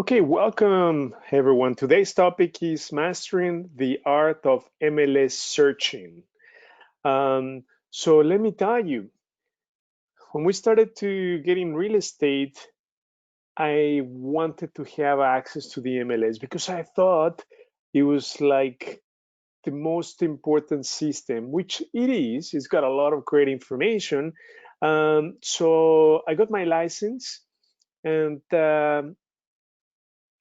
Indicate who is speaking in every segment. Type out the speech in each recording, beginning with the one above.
Speaker 1: Okay, welcome everyone. Today's topic is mastering the art of MLS searching. So let me tell you, when we started to get in real estate, I wanted to have access to the MLS because I thought it was like the most important system, which it is. It's got a lot of great information. So I got my license and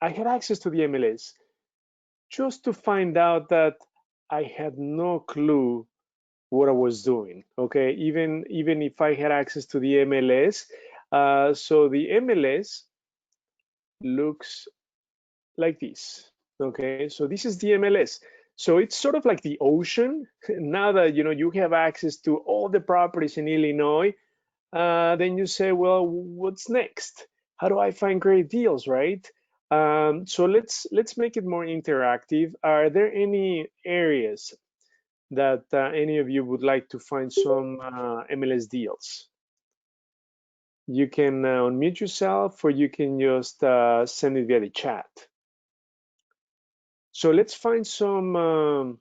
Speaker 1: I had access to the MLS. Just to find out that I had no clue what I was doing. Okay, even if I had access to the MLS, so the MLS looks like this. Okay, so this is the MLS. So it's sort of like the ocean. Now that you have access to all the properties in Illinois, then you say, well, what's next? How do I find great deals, right? So let's make it more interactive. Are there any areas that any of you would like to find some MLS deals? You can unmute yourself, or you can just send it via the chat. So let's find some.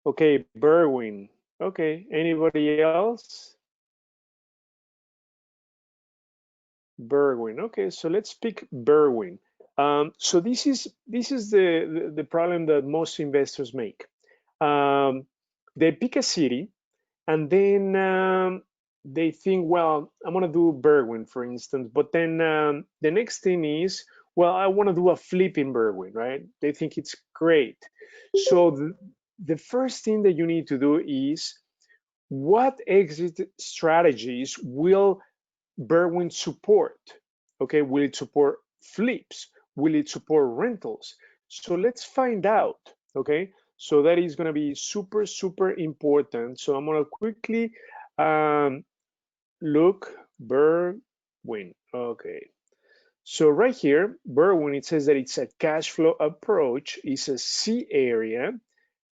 Speaker 1: Okay, Berwyn. Okay, anybody else? Berwyn. Okay, so let's pick Berwyn. So this is the problem that most investors make. They pick a city and then they think, well, I'm gonna do Berwyn, for instance, but then the next thing is, well, I want to do a flip in Berwyn, right? They think it's great. So the first thing that you need to do is, what exit strategies will Berwyn support? Okay, will it support flips? Will it support rentals? So let's find out. Okay, so that is going to be super, super important. So I'm going to quickly um, look Berwyn. Okay, so right here, Berwyn, it says that it's a cash flow approach, it's a C area,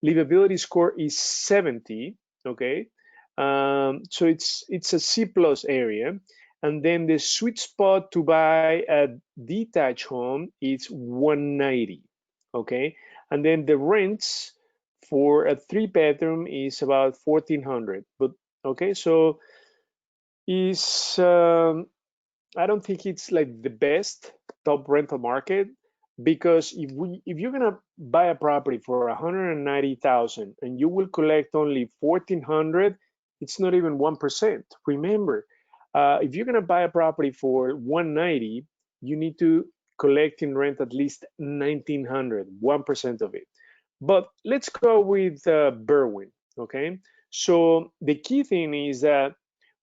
Speaker 1: livability score is 70. Okay, so it's a C plus area, and then the sweet spot to buy a detached home is 190. Okay, and then the rents for a 3 bedroom is about 1400. But okay, so is I don't think it's like the best top rental market, because if you're gonna buy a property for 190,000 and you will collect only 1,400, it's not even 1%. Remember, if you're gonna buy a property for 190, you need to collect in rent at least 1,900, 1% of it. But let's go with Berwyn. Okay, so the key thing is that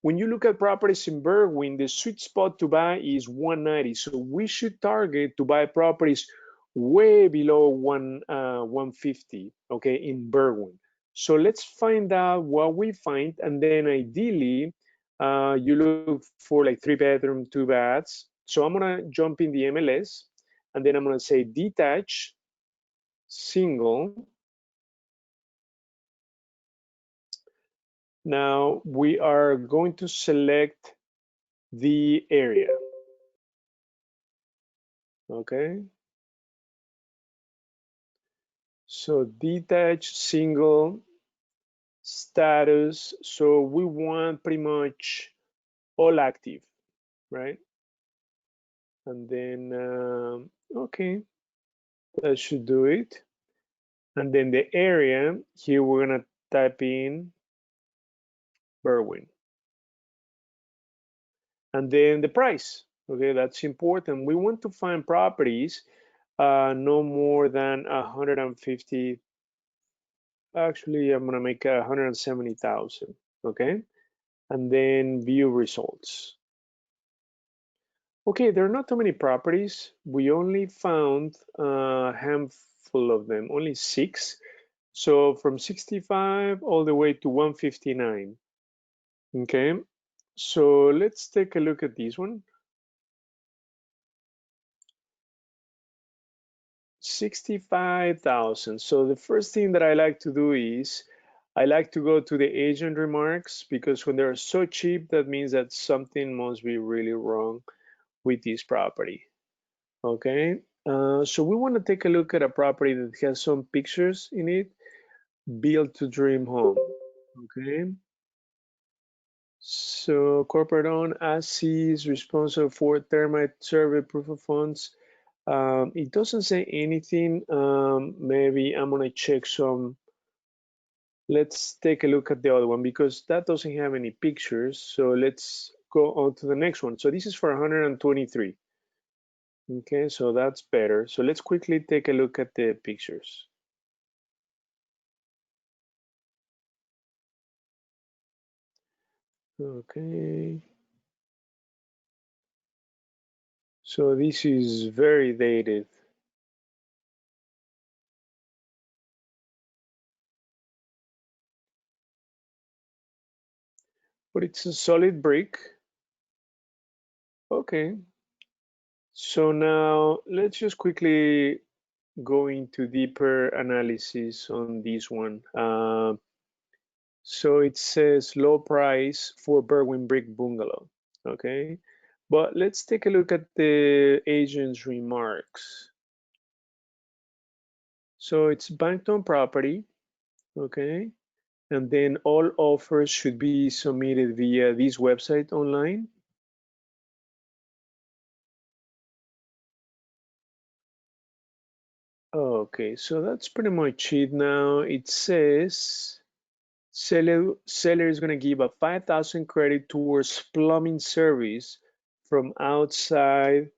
Speaker 1: when you look at properties in Berwyn, the sweet spot to buy is 190. So we should target to buy properties way below 150, okay, in Berwyn. So let's find out what we find, and then ideally, you look for like 3 bedroom, 2 baths. So I'm gonna jump in the MLS, and then I'm gonna say detached, single. Now we are going to select the area. Okay, so detached, single, status. So we want pretty much all active, right? And then, okay, that should do it. And then the area, here we're gonna type in Berwyn. And then the price, okay, that's important. We want to find properties no more than 150. Actually, I'm gonna make 170,000, okay? And then view results. Okay, there are not too many properties. We only found a handful of them, only 6. So from 65 all the way to 159. Okay, so let's take a look at this one. 65,000. So the first thing that I like to do is I like to go to the agent remarks, because when they're so cheap, that means that something must be really wrong with this property. Okay, so we want to take a look at a property that has some pictures in it. Build to dream home. Okay, so corporate owned, as is, responsible for termite survey, proof of funds. It doesn't say anything. Maybe I'm gonna check some. Let's take a look at the other one because that doesn't have any pictures. So let's go on to the next one. So this is for 123. Okay, so that's better. So let's quickly take a look at the pictures. Okay, so this is very dated. But it's a solid brick. Okay, so now let's just quickly go into deeper analysis on this one. So it says low price for Berwyn Brick Bungalow. Okay, but let's take a look at the agent's remarks. So it's bank-owned property. Okay, and then all offers should be submitted via this website online. Okay, so that's pretty much it now. It says seller is going to give a 5,000 credit towards plumbing service from outside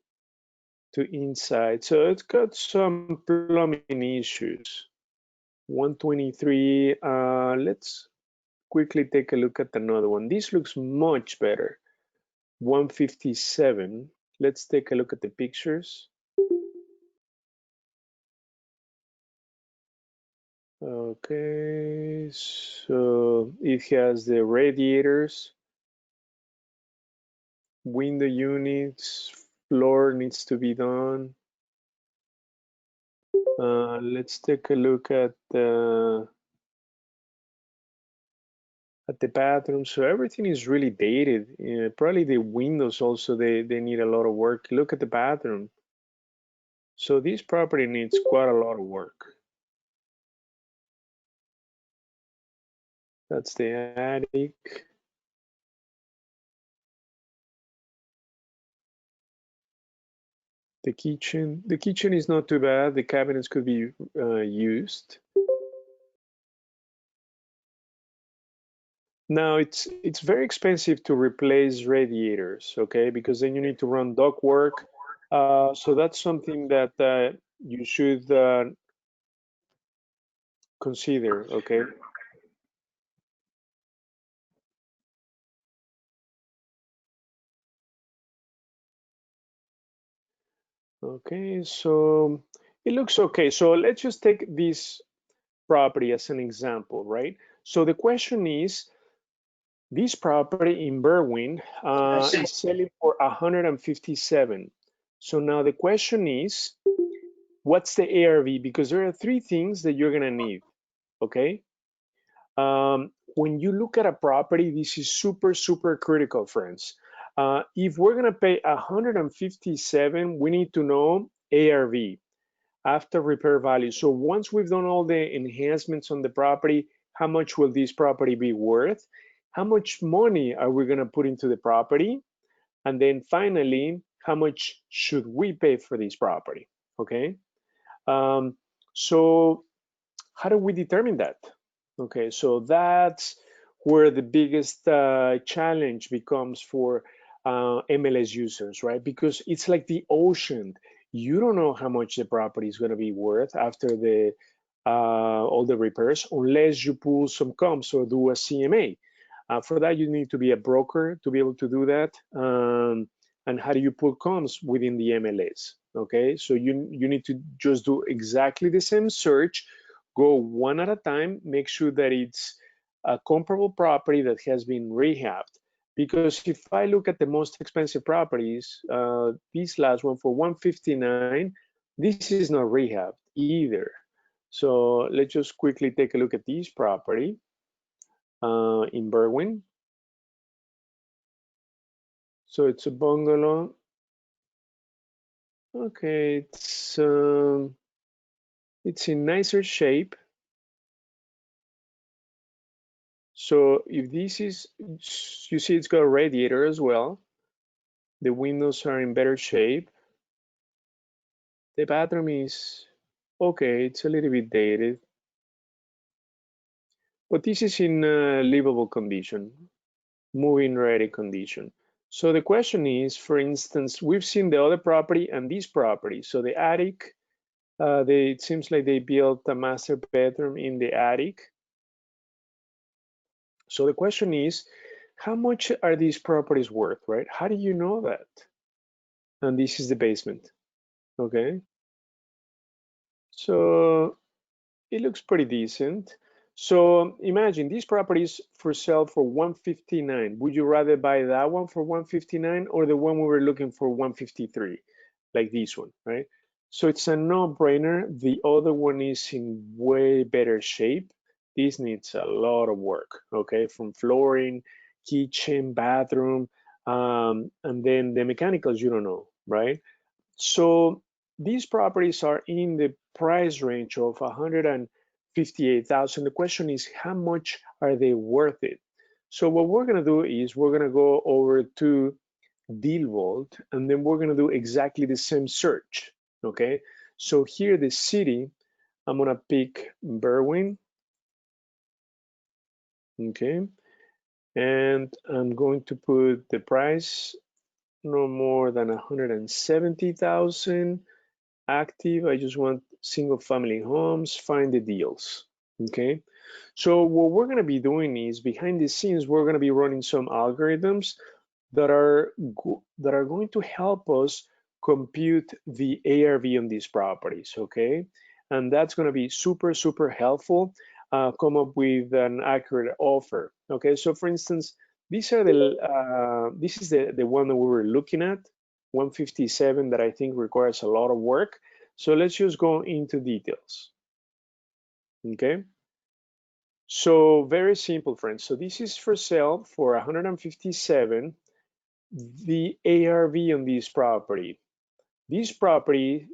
Speaker 1: to inside. So it's got some plumbing issues. 123. Let's quickly take a look at another one. This looks much better. 157. Let's take a look at the pictures. Okay, so it has the radiators, window units, floor needs to be done. Let's take a look at the bathroom. So everything is really dated. Probably the windows also they need a lot of work. Look at the bathroom. So this property needs quite a lot of work. That's the attic. The kitchen. The kitchen is not too bad. The cabinets could be used. Now it's very expensive to replace radiators, okay? Because then you need to run duct work. So that's something that you should consider, okay? Okay, so it looks okay. So let's just take this property as an example, right? So the question is, this property in Berwyn is selling for 157. So now the question is, what's the ARV? Because there are three things that you're gonna need, okay? When you look at a property, this is super, super critical, friends. If we're gonna pay 157, we need to know ARV, after repair value. So once we've done all the enhancements on the property, how much will this property be worth? How much money are we gonna put into the property? And then finally, how much should we pay for this property? Okay. Um, so how do we determine that? Okay, so that's where the biggest challenge becomes for MLS users, right? Because it's like the ocean. You don't know how much the property is going to be worth after the all the repairs, unless you pull some comps or do a CMA. For that, you need to be a broker to be able to do that. And how do you pull comps within the MLS? Okay, so you need to just do exactly the same search, go one at a time, make sure that it's a comparable property that has been rehabbed. Because if I look at the most expensive properties, this last one for 159, this is not rehabbed either. So let's just quickly take a look at this property in Berwyn. So it's a bungalow. Okay, it's in nicer shape. So if this is, you see it's got a radiator as well. The windows are in better shape. The bathroom is okay, it's a little bit dated, but this is in livable condition, move-in ready condition. So the question is, for instance, we've seen the other property and this property. So the attic, it seems like they built a master bedroom in the attic. So the question is, how much are these properties worth, right? How do you know that? And this is the basement, okay? So it looks pretty decent. So imagine these properties for sale for 159. Would you rather buy that one for 159 or the one we were looking for 153, like this one, right? So it's a no-brainer. The other one is in way better shape. This needs a lot of work, okay? From flooring, kitchen, bathroom, and then the mechanicals you don't know, right? So these properties are in the price range of 158,000. The question is, how much are they worth it? So what we're going to do is we're going to go over to DealVault, and then we're going to do exactly the same search. Okay. So here, the city, I'm going to pick Berwyn. Okay. And I'm going to put the price no more than 170,000. Active, I just want single family homes, find the deals. Okay, so what we're going to be doing is behind the scenes, we're going to be running some algorithms that are going to help us compute the ARV on these properties. Okay, and that's going to be super helpful. Come up with an accurate offer. Okay, so for instance, these are this is the one that we were looking at, 157, that I think requires a lot of work. So let's just go into details. Okay. So very simple, friends. So this is for sale for 157. The ARV on this property. This property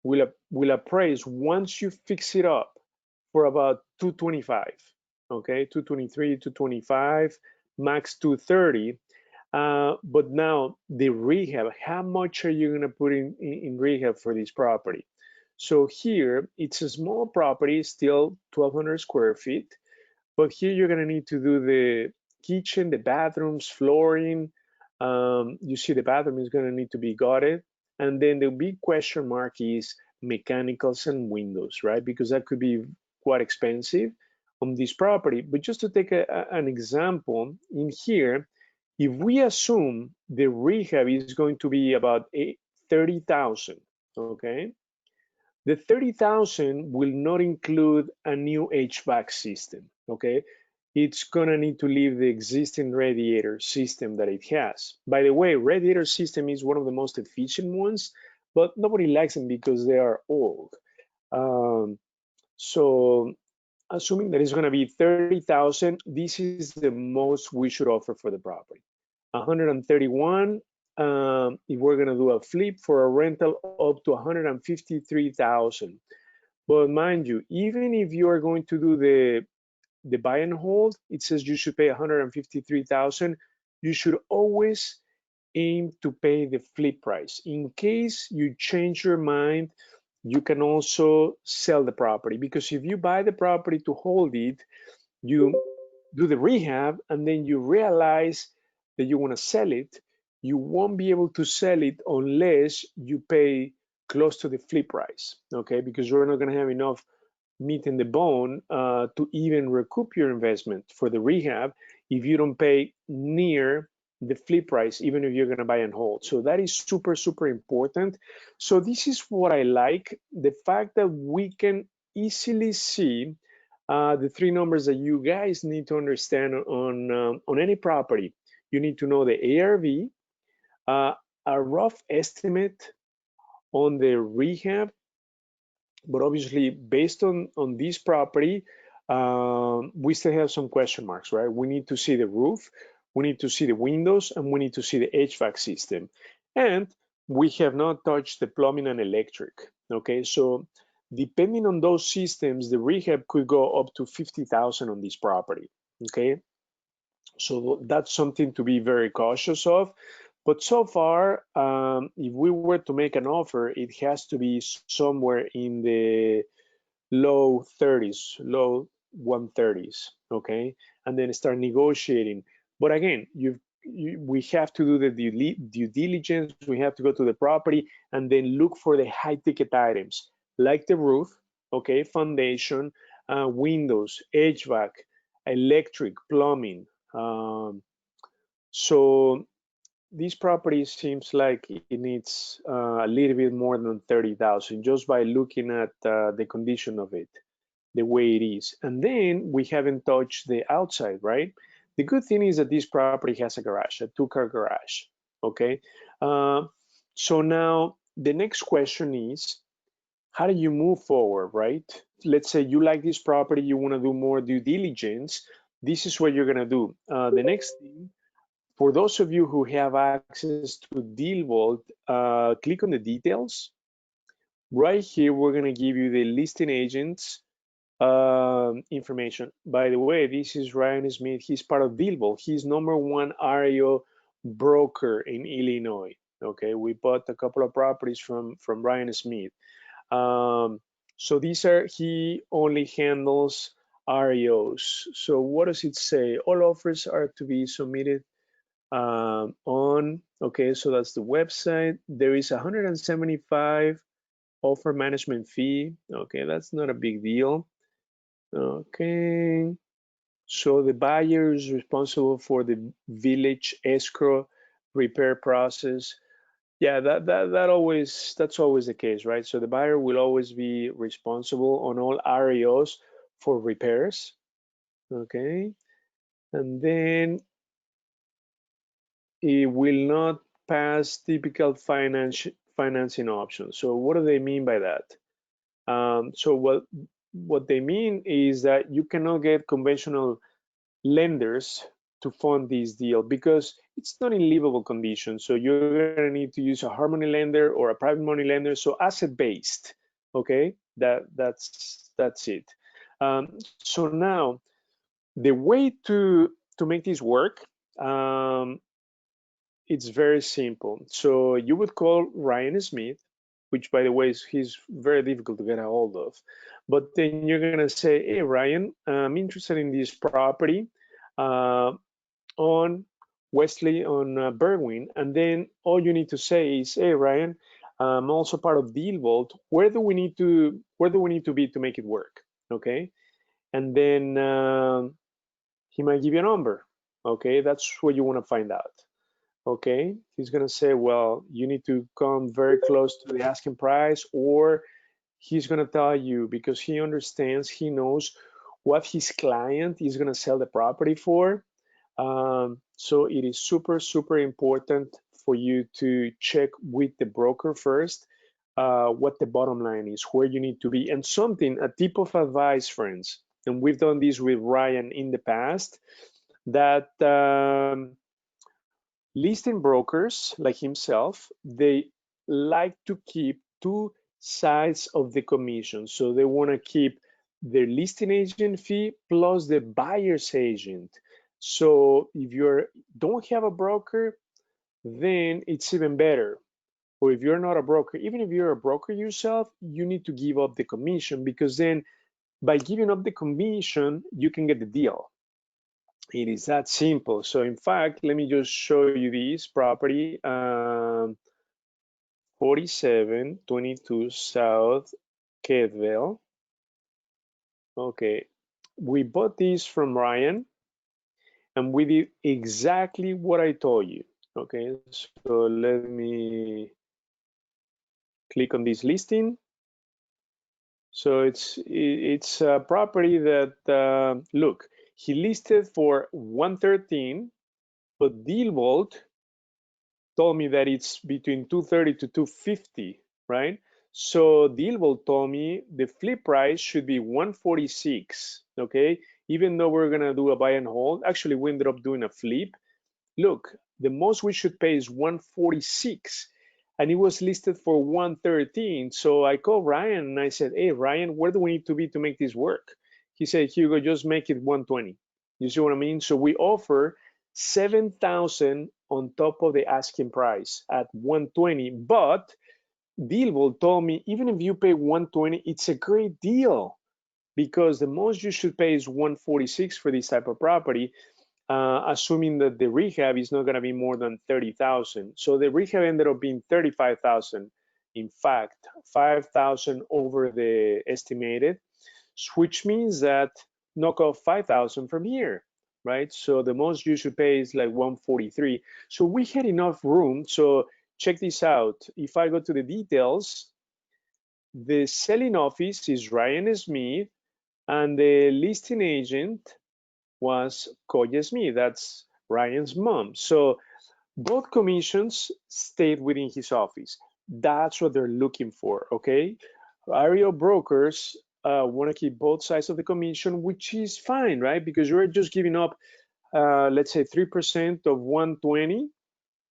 Speaker 1: will appraise once you fix it up for about 225. Okay, 223, 225, max 230. But now the rehab, how much are you going to put in rehab for this property? So here it's a small property, still 1,200 square feet, but here you're going to need to do the kitchen, the bathrooms, flooring. You see the bathroom is going to need to be gutted. And then the big question mark is mechanicals and windows, right? Because that could be quite expensive on this property. But just to take an example, in here, if we assume the rehab is going to be about 30,000, okay? The 30,000 will not include a new HVAC system, okay? It's gonna need to leave the existing radiator system that it has. By the way, radiator system is one of the most efficient ones, but nobody likes them because they are old. So assuming that it's gonna be 30,000, this is the most we should offer for the property. 131, if we're gonna do a flip for a rental up to 153,000. But mind you, even if you are going to do the buy and hold, it says you should pay 153,000. You should always aim to pay the flip price. In case you change your mind, you can also sell the property, because if you buy the property to hold it, you do the rehab and then you realize that you want to sell it, you won't be able to sell it unless you pay close to the flip price, okay? Because you're not going to have enough meat in the bone to even recoup your investment for the rehab if you don't pay near the flip price, even if you're going to buy and hold. So that is super important. So this is what I like, the fact that we can easily see the three numbers that you guys need to understand on any property. You need to know the ARV, a rough estimate on the rehab, but obviously based on this property, we still have some question marks, right? We need to see the roof, we need to see the windows, and we need to see the HVAC system. And we have not touched the plumbing and electric. Okay, so depending on those systems, the rehab could go up to 50,000 on this property. Okay, so that's something to be very cautious of. But so far, if we were to make an offer, it has to be somewhere in the low 30s, low 130s, okay? And then start negotiating. But again, we have to do the due diligence, we have to go to the property and then look for the high ticket items like the roof, okay, foundation, windows, HVAC, electric, plumbing. Um, so this property seems like it needs a little bit more than 30,000 just by looking at the condition of it, the way it is. And then we haven't touched the outside, right? The good thing is that this property has a garage, a two-car garage, okay? Uh, so now the next question is, how do you move forward, right? Let's say you like this property, you want to do more due diligence. This is what you're going to do. The next thing, for those of you who have access to DealVault, click on the details. Right here, we're going to give you the listing agents information. By the way, this is Ryan Smith. He's part of DealVault. He's #1 REO broker in Illinois. Okay, we bought a couple of properties from Ryan Smith. So he only handles REOs. So what does it say? All offers are to be submitted okay, so that's the website. There is 175 offer management fee. Okay, that's not a big deal. Okay, so the buyer is responsible for the village escrow repair process. Yeah, that's always the case, right? So the buyer will always be responsible on all REOs for repairs. Okay, and then it will not pass typical financing options. So what do they mean by that? So what they mean is that you cannot get conventional lenders to fund this deal because it's not in livable condition. So you're going to need to use a hard money lender or a private money lender. So asset based, okay? That's it. So now the way to make this work, it's very simple. So you would call Ryan Smith, which by the way, he's very difficult to get a hold of. But then you're gonna say, hey Ryan, I'm interested in this property on Wesley on Berwyn. And then all you need to say is, hey Ryan, I'm also part of DealVault. Where do we need to be to make it work? Okay. And then he might give you a number. Okay, that's what you want to find out. Okay, he's gonna say, well, you need to come very close to the asking price, or he's gonna tell you because he understands, he knows what his client is gonna sell the property for. So it is super, super important for you to check with the broker first what the bottom line is, where you need to be. And a tip of advice, friends, and we've done this with Ryan in the past, that listing brokers like himself, they like to keep two sides of the commission. So they want to keep their listing agent fee plus the buyer's agent. So if you don't have a broker, then it's even better. Or if you're not a broker, even if you're a broker yourself, you need to give up the commission because then by giving up the commission, you can get the deal. It is that simple. So in fact, let me just show you this property, 4722 South Cadwell. Okay, we bought this from Ryan and we did exactly what I told you. Okay, so let me click on this listing. So it's a property that, look, he listed for 113, but DealVault told me that it's between 230 to 250, right? So DealVault told me the flip price should be 146, okay? Even though we're gonna do a buy and hold, actually we ended up doing a flip. Look, the most we should pay is 146. and it was listed for 113. So I called Ryan and I said, hey, Ryan, where do we need to be to make this work? He said, Hugo, just make it 120. You see what I mean? So we offer 7,000 on top of the asking price at 120. But DealVault told me, even if you pay 120, it's a great deal because the most you should pay is 146 for this type of property, assuming that the rehab is not going to be more than 30,000. So the rehab ended up being 35,000. In fact, 5,000 over the estimated, which means that knock off 5,000 from here, right? So the most you should pay is like 143. So we had enough room. So check this out. If I go to the details, the selling office is Ryan Smith, and the listing agent was Koya Smith. That's Ryan's mom. So both commissions stayed within his office. That's what they're looking for, okay? REO brokers want to keep both sides of the commission, which is fine, right? Because you're just giving up, let's say 3% of 120.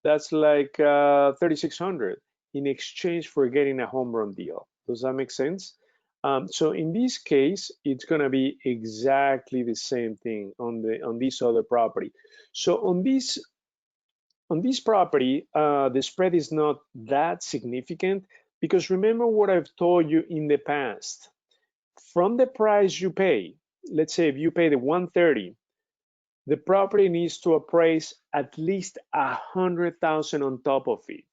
Speaker 1: That's like 3,600 in exchange for getting a home run deal. Does that make sense? So in this case, it's going to be exactly the same thing on this other property. So on this property, the spread is not that significant because remember what I've told you in the past. From the price you pay, let's say if you pay the 130, the property needs to appraise at least 100,000 on top of it.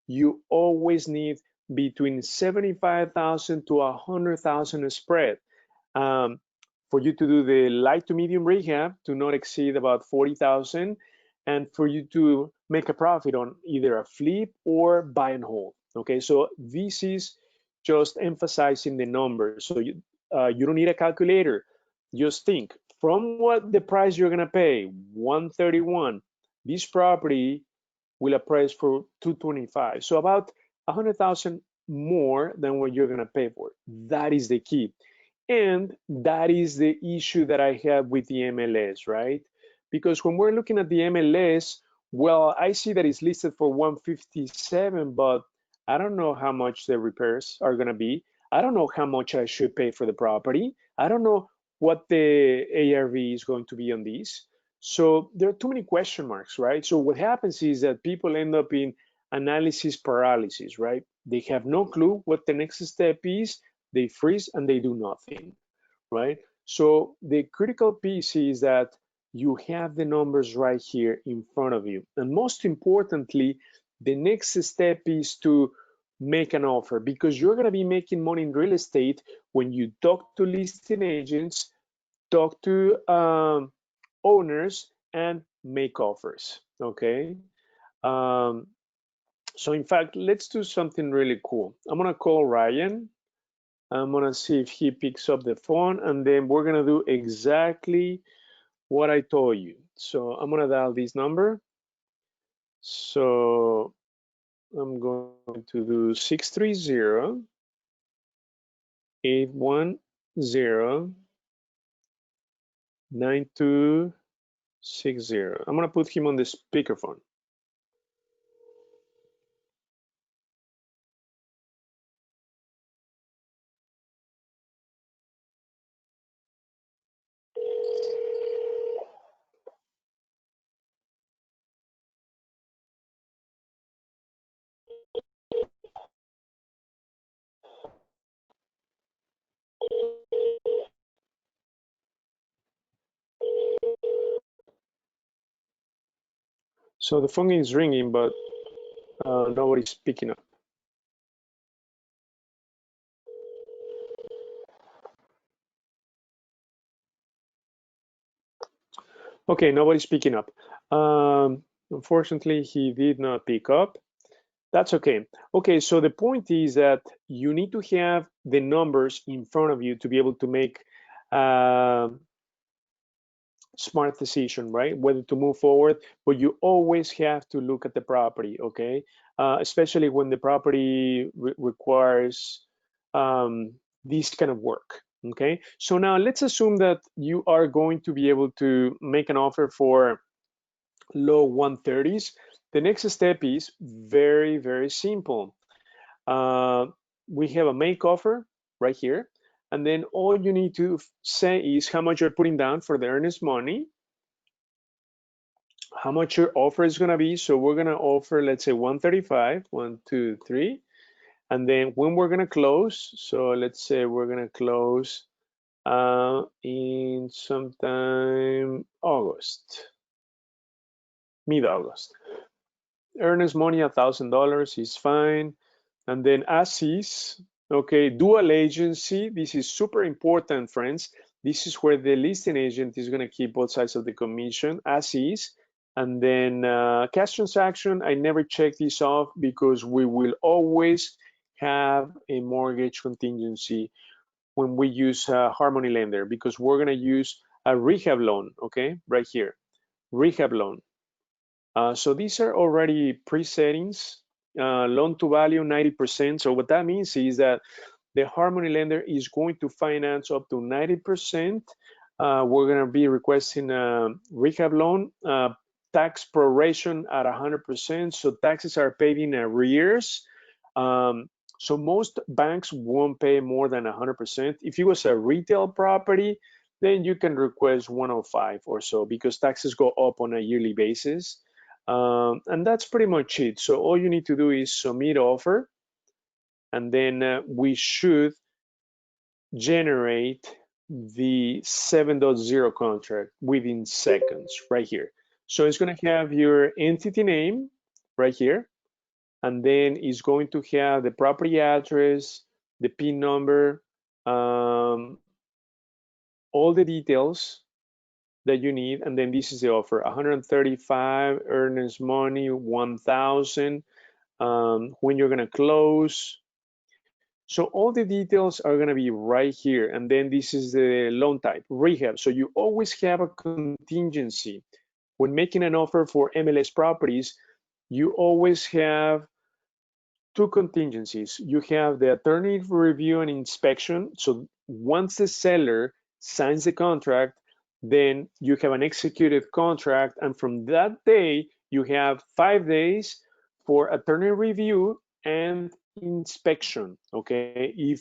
Speaker 1: You always need between 75,000 to 100,000 spread. For you to do the light to medium rehab to not exceed about 40,000, and for you to make a profit on either a flip or buy and hold. Okay, so this is just emphasizing the numbers. So you don't need a calculator. Just think from what the price you're gonna pay, 131. This property will appraise for 225. So about 100,000 more than what you're gonna pay for. That is the key. And that is the issue that I have with the MLS, right? Because when we're looking at the MLS, well, I see that it's listed for 157, but I don't know how much the repairs are going to be. I don't know how much I should pay for the property. I don't know what the ARV is going to be on this. So there are too many question marks, right? So what happens is that people end up in analysis paralysis, right? They have no clue what the next step is, they freeze and they do nothing, right? So the critical piece is that you have the numbers right here in front of you. And most importantly, the next step is to make an offer because you're going to be making money in real estate when you talk to listing agents, talk to owners, and make offers, okay? Um, so in fact, let's do something really cool. I'm going to call Ryan. I'm gonna see if he picks up the phone, and then we're gonna do exactly what I told you. So I'm gonna dial this number. So I'm going to do 630-810-9260. I'm gonna put him on the speakerphone. So the phone is ringing, but nobody's picking up. Okay, nobody's picking up. Unfortunately, he did not pick up. That's okay. Okay, so the point is that you need to have the numbers in front of you to be able to make a smart decision, right? Whether to move forward, but you always have to look at the property, okay? Especially when the property requires this kind of work, okay? So now let's assume that you are going to be able to make an offer for low 130s, The next step is very, very simple. We have a make offer right here. And then all you need to say is how much you're putting down for the earnest money, how much your offer is going to be. So we're going to offer, let's say 135, 1, 2, 3. And then when we're going to close, so let's say we're going to close in sometime August, mid-August. Earnest money, $1,000 is fine. And then as is, okay, dual agency. This is super important, friends. This is where the listing agent is going to keep both sides of the commission, as is. And then cash transaction, I never check this off because we will always have a mortgage contingency when we use Harmony Lender, because we're going to use a rehab loan, okay, right here, rehab loan. So these are already pre-settings, loan to value 90%. So what that means is that the Harmony Lender is going to finance up to 90%. We're going to be requesting a rehab loan, tax proration at 100%. So taxes are paid in arrears. So most banks won't pay more than 100%. If it was a retail property, then you can request 105 or so because taxes go up on a yearly basis. And that's pretty much it. So all you need to do is submit offer, and then we should generate the 7.0 contract within seconds right here. So it's going to have your entity name right here, and then it's going to have the property address, the PIN number, all the details that you need, and then this is the offer: 135 earnest money, 1,000. When you're gonna close. So all the details are gonna be right here, and then this is the loan type, rehab. So you always have a contingency when making an offer for MLS properties. You always have two contingencies. You have the attorney review and inspection. So once the seller signs the contract, then you have an executed contract, and from that day you have 5 days for attorney review and inspection. Okay, if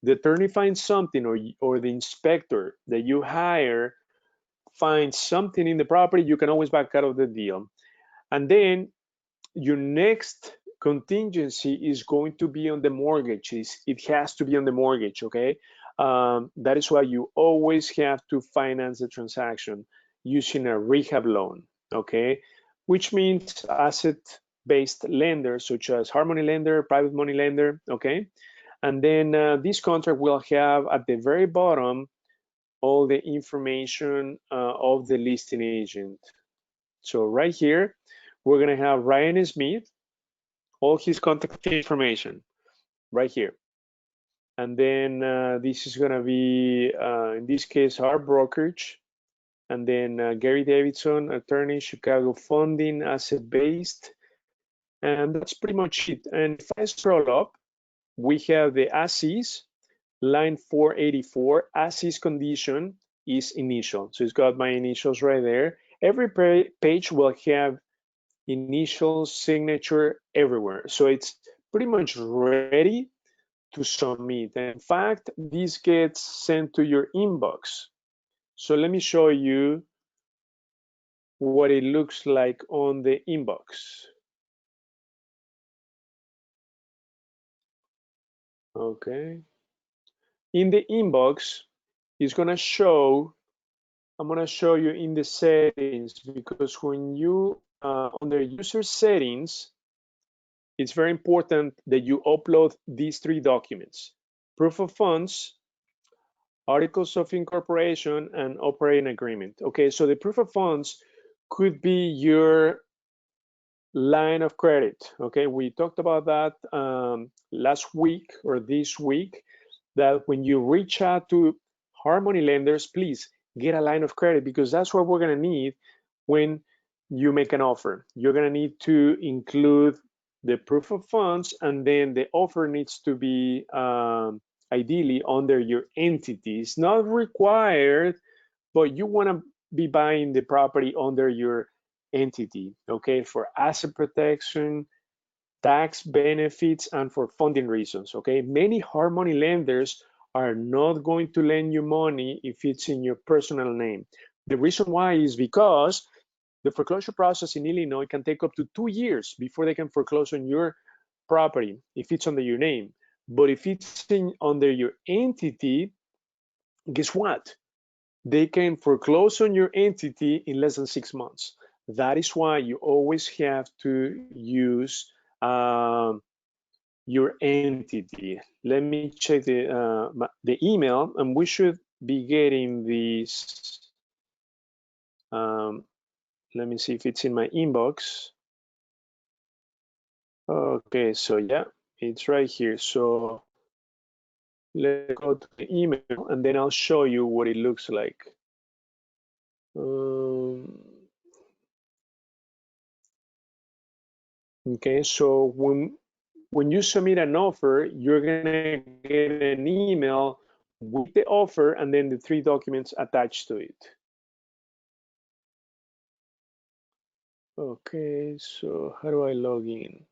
Speaker 1: the attorney finds something, or the inspector that you hire finds something in the property, you can always back out of the deal. And then your next contingency is going to be on the mortgages. It has to be on the mortgage, okay? That is why you always have to finance the transaction using a rehab loan, okay? Which means asset-based lenders such as Harmony Lender, Private Money Lender, okay? And then this contract will have at the very bottom all the information of the listing agent. So right here, we're gonna have Ryan Smith, all his contact information right here. And then this is gonna be, in this case, our brokerage. And then Gary Davidson, attorney, Chicago funding, asset-based. And that's pretty much it. And if I scroll up, we have the as-is, line 484, as-is condition is initial. So it's got my initials right there. Every page will have initial signature everywhere. So it's pretty much ready to submit. And in fact, this gets sent to your inbox. So let me show you what it looks like on the inbox. Okay. In the inbox, it's gonna show, I'm gonna show you in the settings, because when you, under user settings, it's very important that you upload these 3 documents: proof of funds, articles of incorporation, and operating agreement. Okay, so the proof of funds could be your line of credit. Okay, we talked about that last week or this week, that when you reach out to Harmony lenders, please get a line of credit, because that's what we're gonna need when you make an offer. You're gonna need to include the proof of funds, and then the offer needs to be ideally under your entity. It's not required, but you wanna be buying the property under your entity, okay, for asset protection, tax benefits, and for funding reasons, okay? Many hard money lenders are not going to lend you money if it's in your personal name. The reason why is because the foreclosure process in Illinois can take up to 2 years before they can foreclose on your property if it's under your name. But if it's under your entity, guess what? They can foreclose on your entity in less than 6 months. That is why you always have to use your entity. Let me check the email, and we should be getting this. Let me see if it's in my inbox. Okay, so yeah, it's right here. So let's go to the email, and then I'll show you what it looks like. Okay, so when you submit an offer, you're gonna get an email with the offer and then the 3 documents attached to it. Okay, so how do I log in?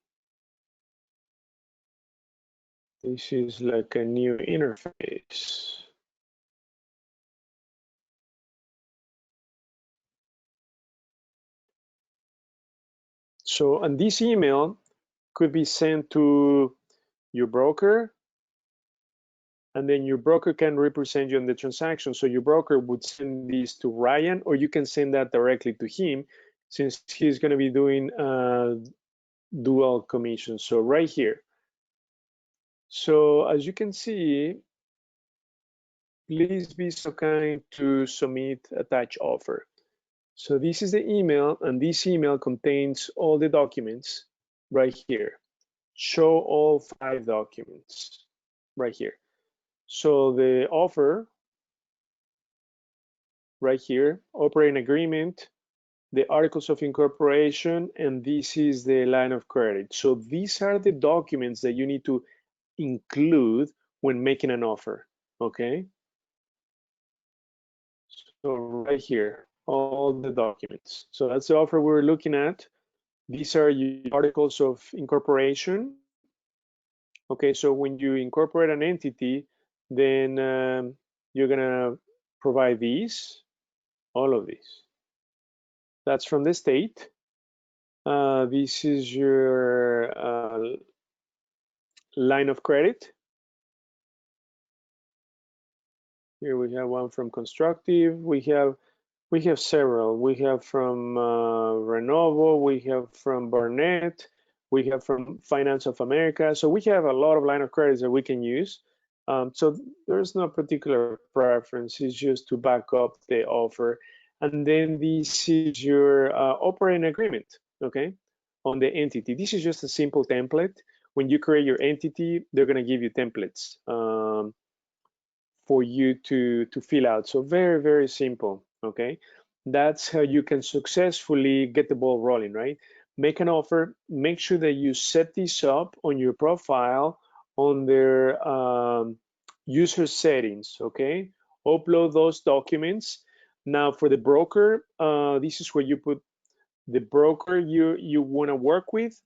Speaker 1: This is like a new interface. So, and this email could be sent to your broker, and then your broker can represent you in the transaction. So your broker would send this to Ryan, or you can send that directly to him, since he's going to be doing dual commission. So right here. So as you can see, please be so kind to submit attached offer. So this is the email, and this email contains all the documents right here. Show all 5 documents right here. So the offer right here, operating agreement, the articles of incorporation, and this is the line of credit. So these are the documents that you need to include when making an offer, okay? So right here, all the documents. So that's the offer we're looking at. These are your articles of incorporation. Okay, so when you incorporate an entity, then you're gonna provide these, all of these. That's from the state. This is your line of credit. Here we have one from Constructive. We have several. We have from Renovo. We have from Barnett. We have from Finance of America. So we have a lot of line of credits that we can use. So there's no particular preference. It's just to back up the offer. And then this is your operating agreement, okay, on the entity. This is just a simple template. When you create your entity, they're going to give you templates for you to fill out. So very, very simple, okay? That's how you can successfully get the ball rolling, right? Make an offer, make sure that you set this up on your profile on their user settings, okay? Upload those documents. Now for the broker, this is where you put the broker you want to work with.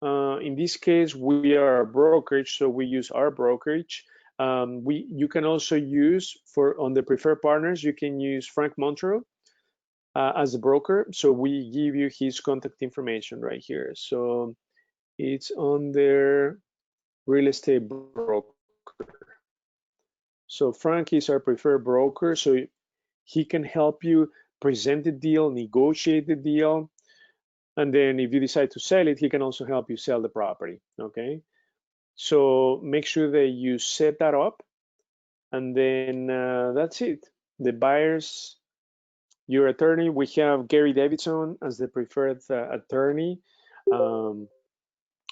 Speaker 1: In this case, we are a brokerage, so we use our brokerage. You can also use on the preferred partners, you can use Frank Montreux as a broker. So we give you his contact information right here. So it's on their real estate broker. So Frank is our preferred broker. So he can help you present the deal, negotiate the deal. And then if you decide to sell it, he can also help you sell the property, okay? So make sure that you set that up, and then that's it. The buyers, your attorney, we have Gary Davidson as the preferred attorney that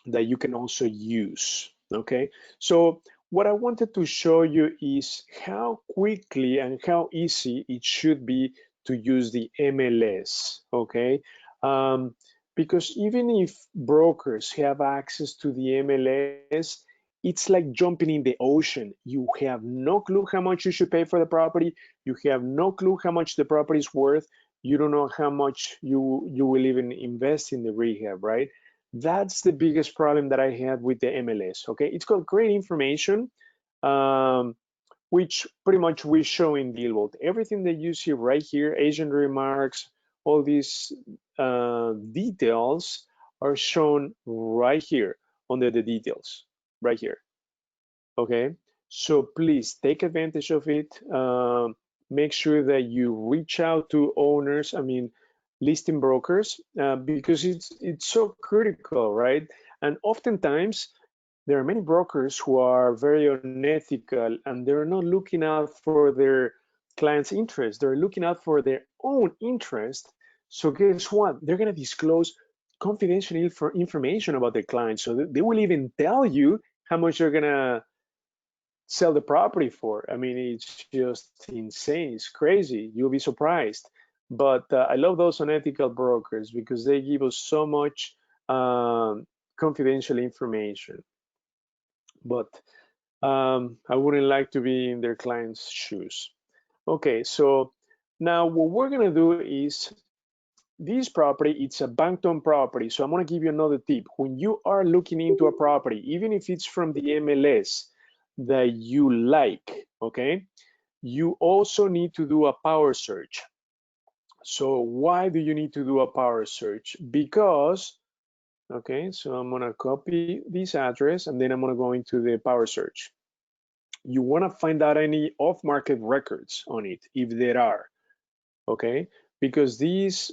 Speaker 1: you can also use, okay? So what I wanted to show you is how quickly and how easy it should be to use the MLS, okay? Because even if brokers have access to the MLS, it's like jumping in the ocean. You have no clue how much you should pay for the property. You have no clue how much the property is worth. You don't know how much you will even invest in the rehab, right? That's the biggest problem that I had with the MLS. Okay, it's got great information, um, which pretty much we show in DealVault. Everything that you see right here, agent remarks, all these details are shown right here under the details, right here. Okay, so please take advantage of it. Make sure that you reach out to owners, I mean, listing brokers, because it's so critical, right? And oftentimes there are many brokers who are very unethical and they're not looking out for their clients' interest. They're looking out for their own interest. So guess what? They're going to disclose confidential information about their clients. So they will even tell you how much they're going to sell the property for. I mean, it's just insane. It's crazy. You'll be surprised. But I love those unethical brokers because they give us so much confidential information. But I wouldn't like to be in their clients' shoes. Okay, so now what we're gonna do is this property, it's a bank-owned property. So I'm gonna give you another tip. When you are looking into a property, even if it's from the MLS that you like, okay, you also need to do a power search. So why do you need to do a power search? Because, okay, so I'm gonna copy this address and then I'm gonna go into the power search. You want to find out any off-market records on it, if there are, okay? Because this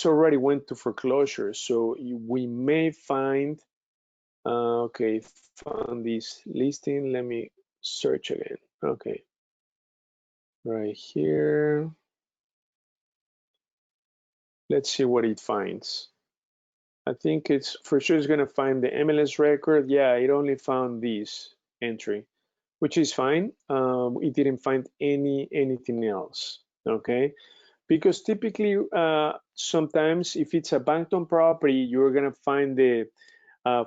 Speaker 1: already went to foreclosure, so we may find, okay, found this listing. Let me search again. Okay, right here. Let's see what it finds. I think it's for sure it's gonna find the MLS record. Yeah, it only found this entry, which is fine. It didn't find anything else. Okay, because typically sometimes if it's a bank-owned property, you're gonna find the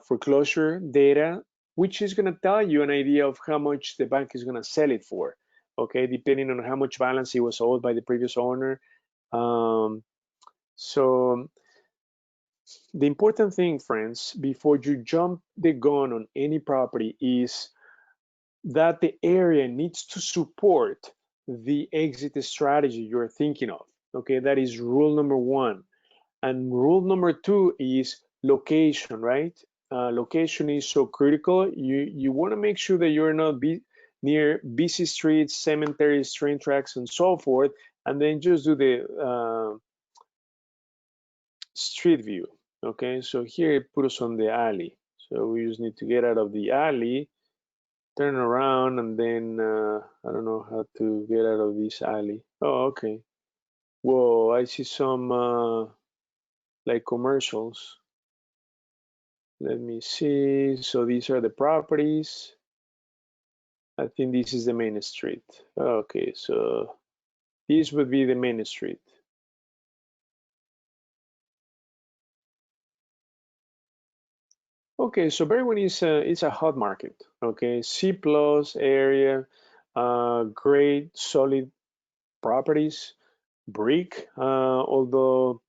Speaker 1: foreclosure data, which is gonna tell you an idea of how much the bank is gonna sell it for. Okay, depending on how much balance it was owed by the previous owner. So the important thing, friends, before you jump the gun on any property is that the area needs to support the exit strategy you're thinking of. Okay, that is rule number one. And rule number two is location, right? Location is so critical. You want to make sure that you're not near busy streets, cemeteries, train tracks, and so forth, and then just do the street view. Okay, so here it put us on the alley. So we just need to get out of the alley, turn around, and then I don't know how to get out of this alley. Oh, okay. Whoa, I see some like commercials. Let me see. So these are the properties. I think this is the main street. Okay, so this would be the main street. Okay, so Berwyn is a hot market. Okay, C plus area, great solid properties, brick. Although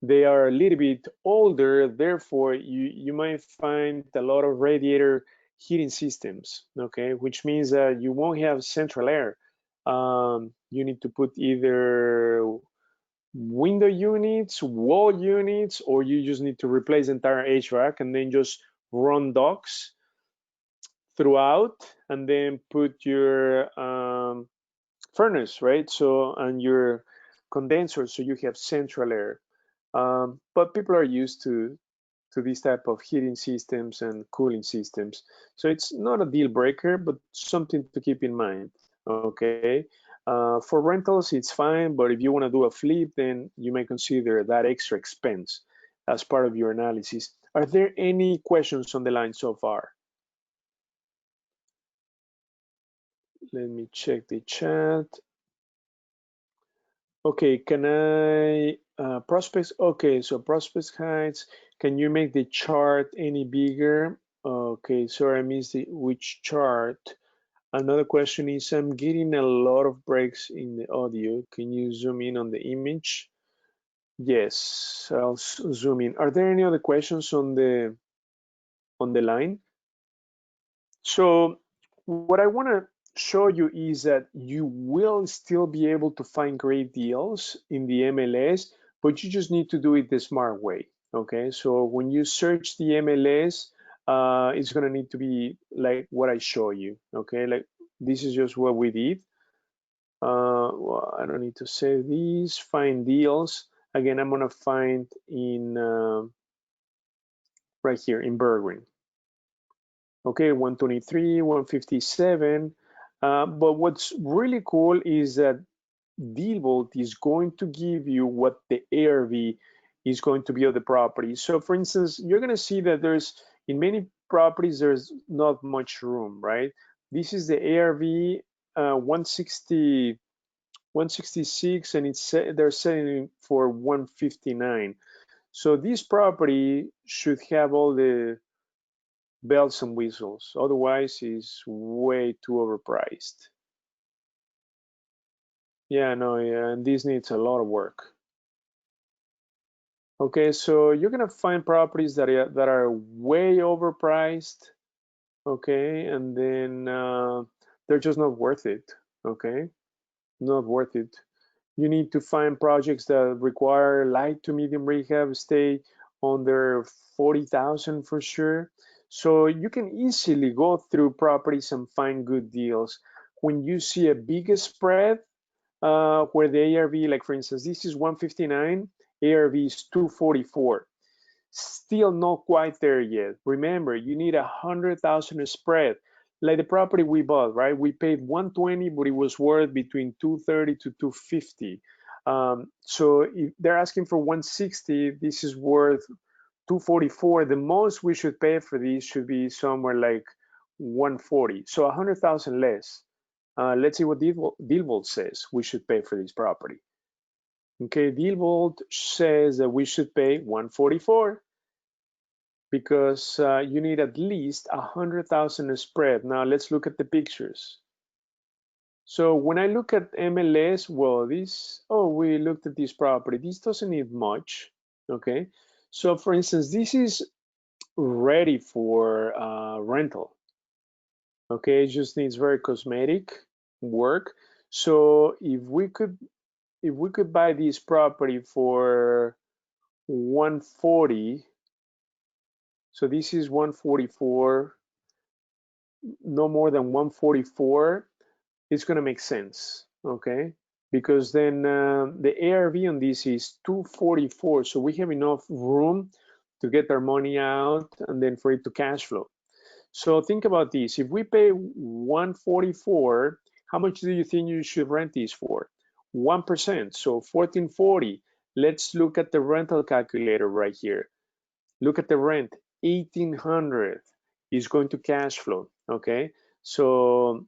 Speaker 1: they are a little bit older, therefore you might find a lot of radiator heating systems. Okay, which means that you won't have central air. You need to put either window units, wall units, or you just need to replace the entire HVAC and then just run ducts throughout and then put your furnace, right? So, and your condenser, so you have central air. But people are used to these type of heating systems and cooling systems. So it's not a deal breaker, but something to keep in mind, okay? For rentals, it's fine, but if you want to do a flip, then you may consider that extra expense as part of your analysis. Are there any questions on the line so far? Let me check the chat. Okay, can I, Prospects, okay, so Prospect Heights, can you make the chart any bigger? Okay, sorry, I missed which chart. Another question is, I'm getting a lot of breaks in the audio. Can you zoom in on the image? Yes, I'll zoom in. Are there any other questions on the line? So what I want to show you is that you will still be able to find great deals in the MLS, but you just need to do it the smart way. Okay, so when you search the MLS, it's going to need to be like what I show you. Okay, like this is just what we did. Well, I don't need to save these. Find deals. Again, I'm going to find in right here in Berwyn. Okay, 123, 157. But what's really cool is that DealVault is going to give you what the ARV is going to be of the property. So for instance, you're going to see that there's, in many properties, there's not much room, right? This is the ARV 160, 166, and they're selling for 159. So this property should have all the bells and whistles. Otherwise, it's way too overpriced. Yeah, no, yeah, and this needs a lot of work. Okay, so you're gonna find properties that are way overpriced. Okay, and then they're just not worth it. Okay, not worth it. You need to find projects that require light to medium rehab, stay under 40,000 for sure. So you can easily go through properties and find good deals. When you see a big spread, where the ARV, like for instance, this is 159, ARV is 244. Still not quite there yet. Remember, you need 100,000 spread. Like the property we bought, right? We paid 120, but it was worth between 230 to 250. So if they're asking for 160, this is worth 244. The most we should pay for these should be somewhere like 140. So 100,000 less. Let's see what DealVault says we should pay for this property. Okay, DealVault says that we should pay 144 because you need at least 100,000 spread. Now let's look at the pictures. So when I look at MLS, well, we looked at this property. This doesn't need much, okay? So for instance, this is ready for rental, okay? It just needs very cosmetic work. So if we could buy this property for 140, so this is 144, no more than 144, it's going to make sense, okay? Because then the ARV on this is 244, so we have enough room to get our money out and then for it to cash flow. So think about this. If we pay 144, how much do you think you should rent these for? 1%, so 1440. Let's look at the rental calculator right here. Look at the rent, 1800 is going to cash flow, okay? So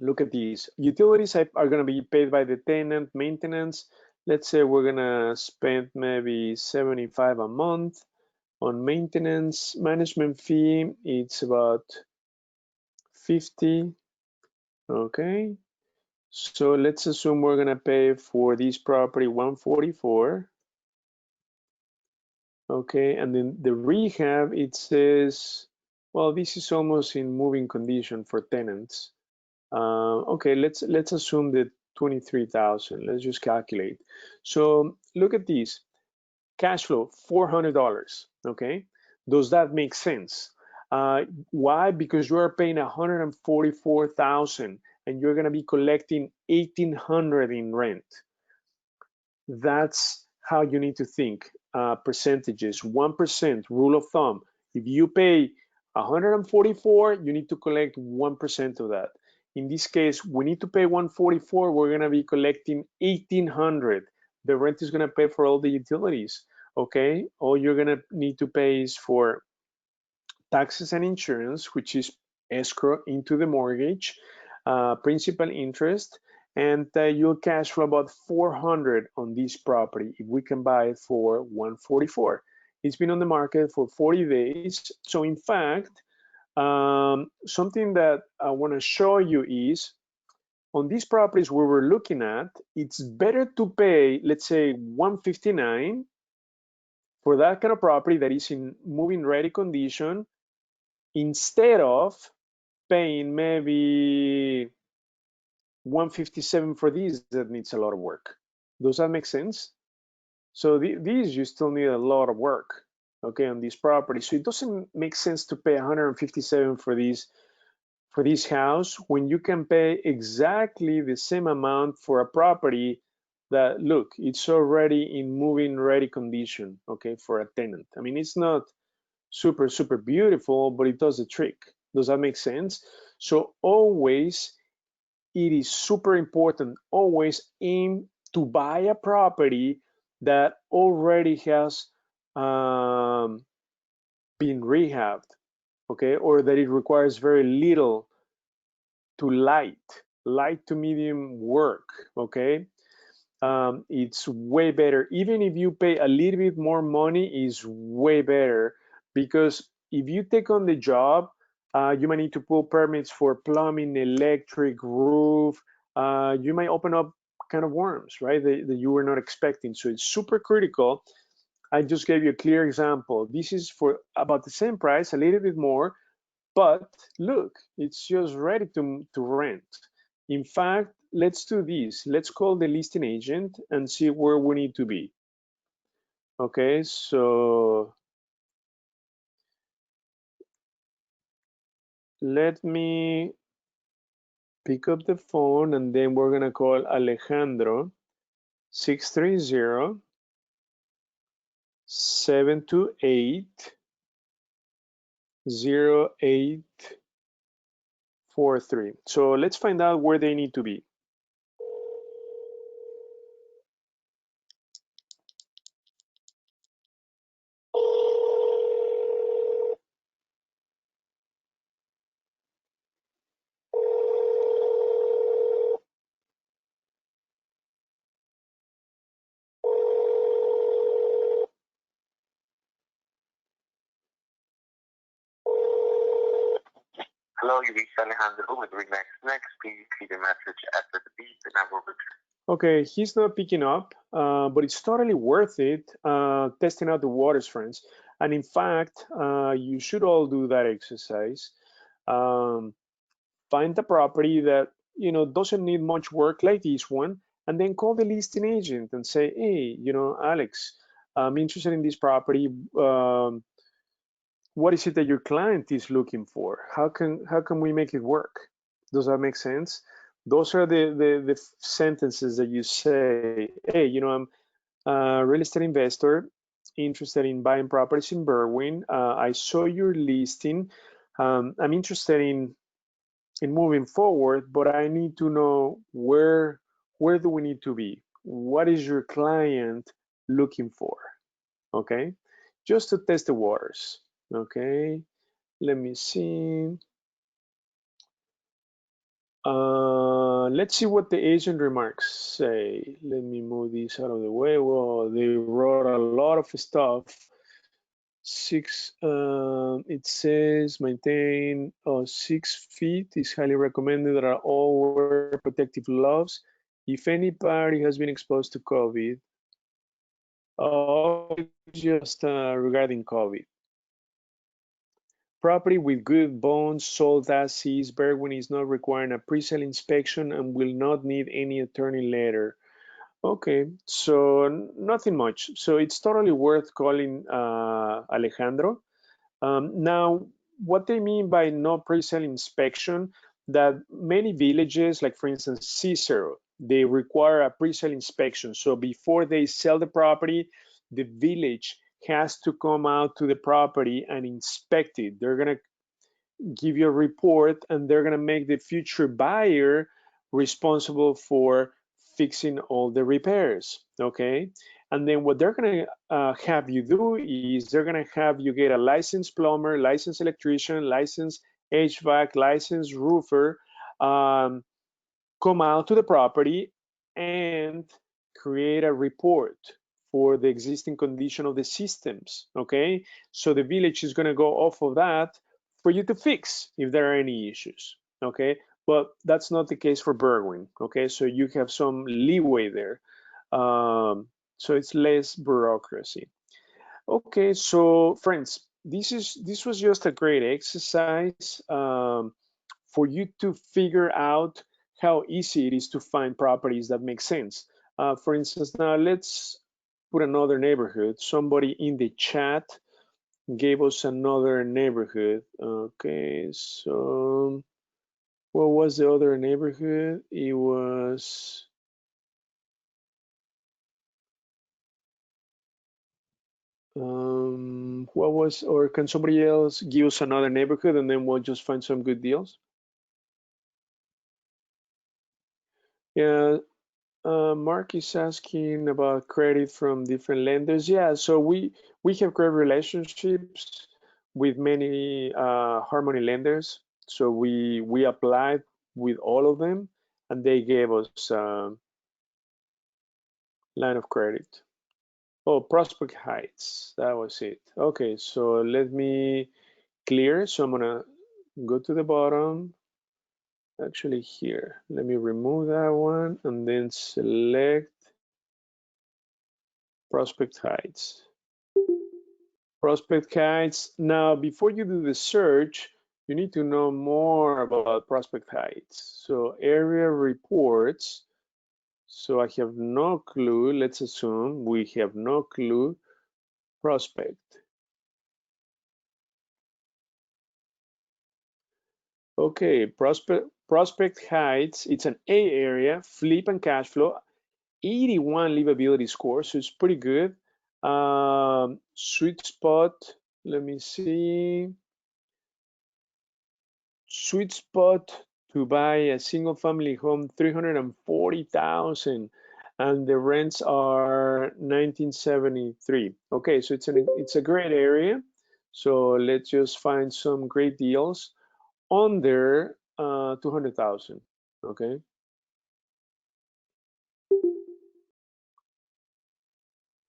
Speaker 1: look at these. Utilities are going to be paid by the tenant. Maintenance, let's say we're going to spend maybe 75 a month on maintenance. Management fee, it's about 50, okay? So let's assume we're going to pay for this property 144. Okay, and then the rehab, it says, well, this is almost in moving condition for tenants. Okay, let's assume that 23,000. Let's just calculate. So look at this. Cash flow, $400. Okay, does that make sense? Why? Because you are paying 144,000 and you're going to be collecting 1,800 in rent. That's how you need to think. Percentages, 1%, rule of thumb. If you pay 144, you need to collect 1% of that. In this case, we need to pay 144, we're gonna be collecting 1,800. The rent is gonna pay for all the utilities, okay? All you're gonna need to pay is for taxes and insurance, which is escrow into the mortgage, principal interest, and you'll cash flow about 400 on this property if we can buy it for 144. It's been on the market for 40 days. So in fact, Something that I want to show you is on these properties we were looking at, it's better to pay, let's say, 159 for that kind of property that is in move-in ready condition instead of paying maybe 157 for these that needs a lot of work. Does that make sense? So these you still need a lot of work, okay, on these properties. So it doesn't make sense to pay 157 for this house when you can pay exactly the same amount for a property that, look, it's already in move-in ready condition, okay, for a tenant. I mean, it's not super beautiful, but it does the trick. Does that make sense? So always, it is super important, always aim to buy a property that already has been rehabbed, okay, or that it requires very little to light to medium work, okay. It's way better. Even if you pay a little bit more money, is way better, because if you take on the job, you might need to pull permits for plumbing, electric, roof. You might open up kind of worms, right, that you were not expecting. So it's super critical. I just gave you a clear example. This is for about the same price, a little bit more, but look, it's just ready to rent. In fact, let's do this. Let's call the listing agent and see where we need to be. Okay, so let me pick up the phone and then we're gonna call Alejandro, 630-728-0843. So let's find out where they need to be.
Speaker 2: Hello, you reached Alejandro with Remax Next. Please leave a message after the beep and I will return.
Speaker 1: Okay, he's not picking up, but it's totally worth it testing out the waters, friends. And in fact, you should all do that exercise. Um, Find a property that doesn't need much work like this one, and then call the listing agent and say, hey, Alex, I'm interested in this property. What is it that your client is looking for? How can we make it work? Does that make sense? Those are the sentences that you say, hey, I'm a real estate investor interested in buying properties in Berwyn. I saw your listing. I'm interested in moving forward, but I need to know where do we need to be? What is your client looking for? Okay, just to test the waters. Okay, let me see. Let's see what the agent remarks say. Let me move this out of the way. Well, they wrote a lot of stuff. It says maintain 6 feet is highly recommended that are all wear protective gloves. If any party has been exposed to COVID, just regarding COVID. Property with good bones, sold as is. Berwyn is not requiring a pre-sale inspection and will not need any attorney letter. Okay, so nothing much. So it's totally worth calling Alejandro. Now, what they mean by no pre-sale inspection, that many villages, like for instance, Cicero, they require a pre-sale inspection. So before they sell the property, the village has to come out to the property and inspect it. They're gonna give you a report and they're gonna make the future buyer responsible for fixing all the repairs, okay? And then what they're gonna have you do is they're gonna have you get a licensed plumber, licensed electrician, licensed HVAC, licensed roofer, come out to the property and create a report for the existing condition of the systems, okay? So the village is gonna go off of that for you to fix if there are any issues, okay? But that's not the case for Bergwijn, okay? So you have some leeway there. So it's less bureaucracy. Okay, so friends, this was just a great exercise for you to figure out how easy it is to find properties that make sense. For instance, now let's put another neighborhood. Somebody in the chat gave us another neighborhood. Okay, so what was the other neighborhood? It was what was, or can somebody else give us another neighborhood and then we'll just find some good deals? Yeah, Mark is asking about credit from different lenders. Yeah, so we have great relationships with many Harmony lenders. So we applied with all of them, and they gave us line of credit. Oh, Prospect Heights, that was it. Okay, so let me clear. So I'm gonna go to the bottom. Actually, here, let me remove that one and then select Prospect Heights. Prospect Heights. Now, before you do the search, you need to know more about Prospect Heights. So area reports. So I have no clue. Let's assume we have no clue. Prospect. Okay, Prospect Heights. It's an A area, flip and cash flow, 81 livability score, so it's pretty good. Sweet spot. Let me see. Sweet spot to buy a single family home, 340,000, and the rents are 1973. Okay, so it's a great area. So let's just find some great deals under 200,000. Okay.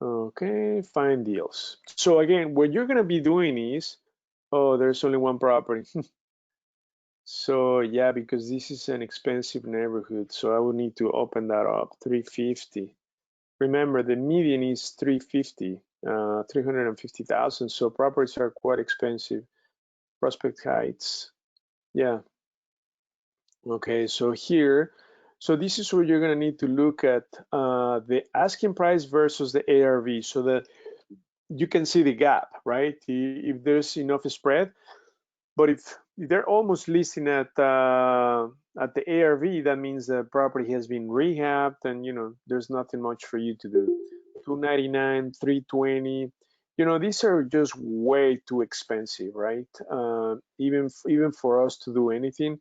Speaker 1: Okay, find deals. So again, what you're gonna be doing is, oh, there's only one property. So yeah, because this is an expensive neighborhood, so I would need to open that up. 350. Remember, the median is 350, 350,000. So properties are quite expensive. Prospect Heights. Yeah. Okay, so here, so this is where you're gonna need to look at the asking price versus the ARV, so that you can see the gap, right? If there's enough spread. But if they're almost listing at the ARV, that means the property has been rehabbed, and there's nothing much for you to do. 299, 320. These are just way too expensive, right? Even for us to do anything.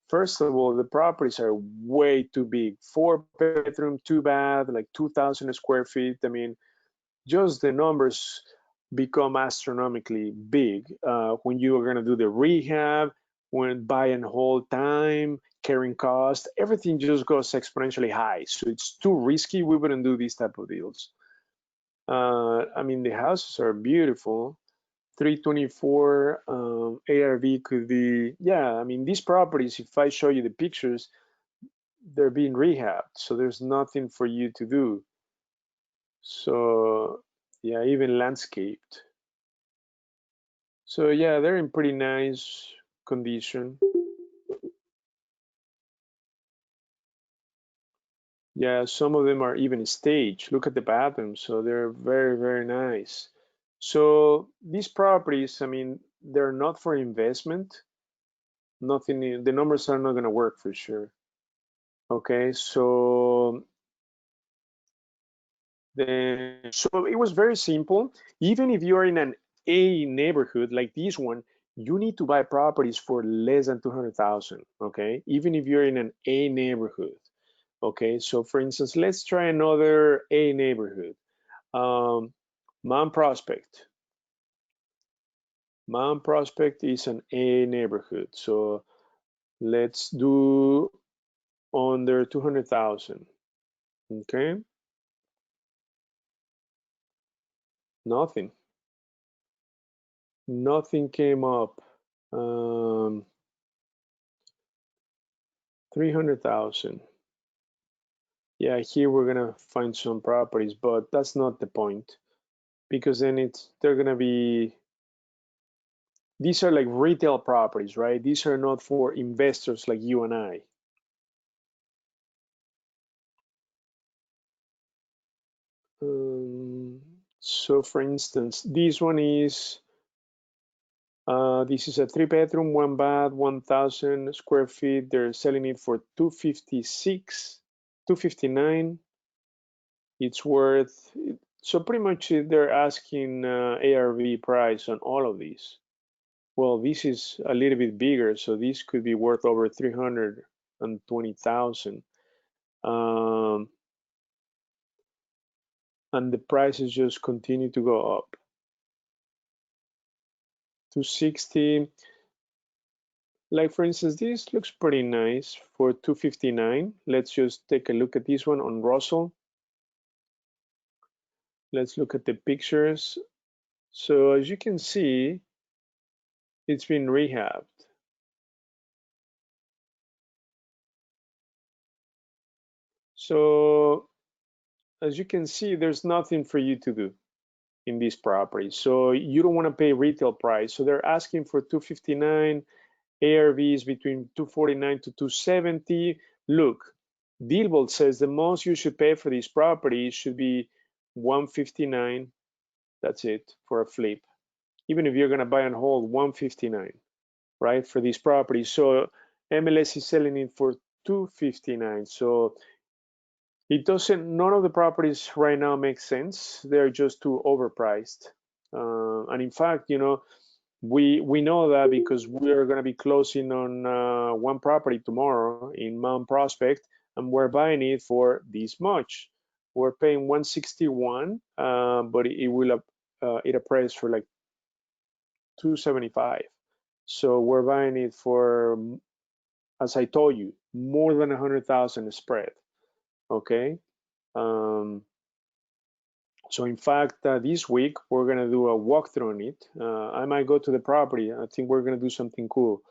Speaker 1: First of all, the properties are way too big. 4 bedroom, 2 bath, like 2,000 square feet. I mean, just the numbers become astronomically big when you are going to do the rehab, when buy and hold time, carrying cost, everything just goes exponentially high. So it's too risky. We wouldn't do these type of deals. I mean, the houses are beautiful. 324 ARV could be, yeah, I mean, these properties, if I show you the pictures, they're being rehabbed. So there's nothing for you to do. So yeah, even landscaped. So yeah, they're in pretty nice condition. Yeah, some of them are even staged. Look at the bathrooms, so they're very, very nice. So these properties, I mean, they're not for investment. Nothing, the numbers are not going to work for sure. Okay, so it was very simple. Even if you're in an A neighborhood like this one, you need to buy properties for less than 200,000. Okay, even if you're in an A neighborhood. Okay, so for instance, let's try another A neighborhood. Mount Prospect. Mount Prospect is an A neighborhood. So let's do under 200,000. Okay, nothing. Nothing came up. 300,000. Yeah, here we're gonna find some properties, but that's not the point, because then they're gonna be, these are like retail properties, right? These are not for investors like you and I. So for instance, this one is, this is a 3-bedroom, 1 bath, 1,000 square feet. They're selling it for 256, 259. It's worth, so pretty much they're asking ARV price on all of these. Well, this is a little bit bigger, so this could be worth over 320,000. And the prices just continue to go up. 260, like for instance, this looks pretty nice for 259. Let's just take a look at this one on Russell. Let's look at the pictures. So as you can see, it's been rehabbed. So as you can see, there's nothing for you to do in this property. So you don't want to pay retail price. So they're asking for 259, ARVs between 249 to 270. Look, DealVault says the most you should pay for these properties should be 159. That's it for a flip. Even if you're going to buy and hold, 159, right, for these properties. So MLS is selling it for 259. So it doesn't, none of the properties right now make sense. They're just too overpriced. And in fact, we know that because we're going to be closing on one property tomorrow in Mount Prospect, and we're buying it for this much. We're paying 161, but it will it appraised for like 275. So we're buying it for, as I told you, more than 100,000 spread. Okay. Um, So in fact, this week we're gonna do a walkthrough on it. I might go to the property. I think we're gonna do something cool.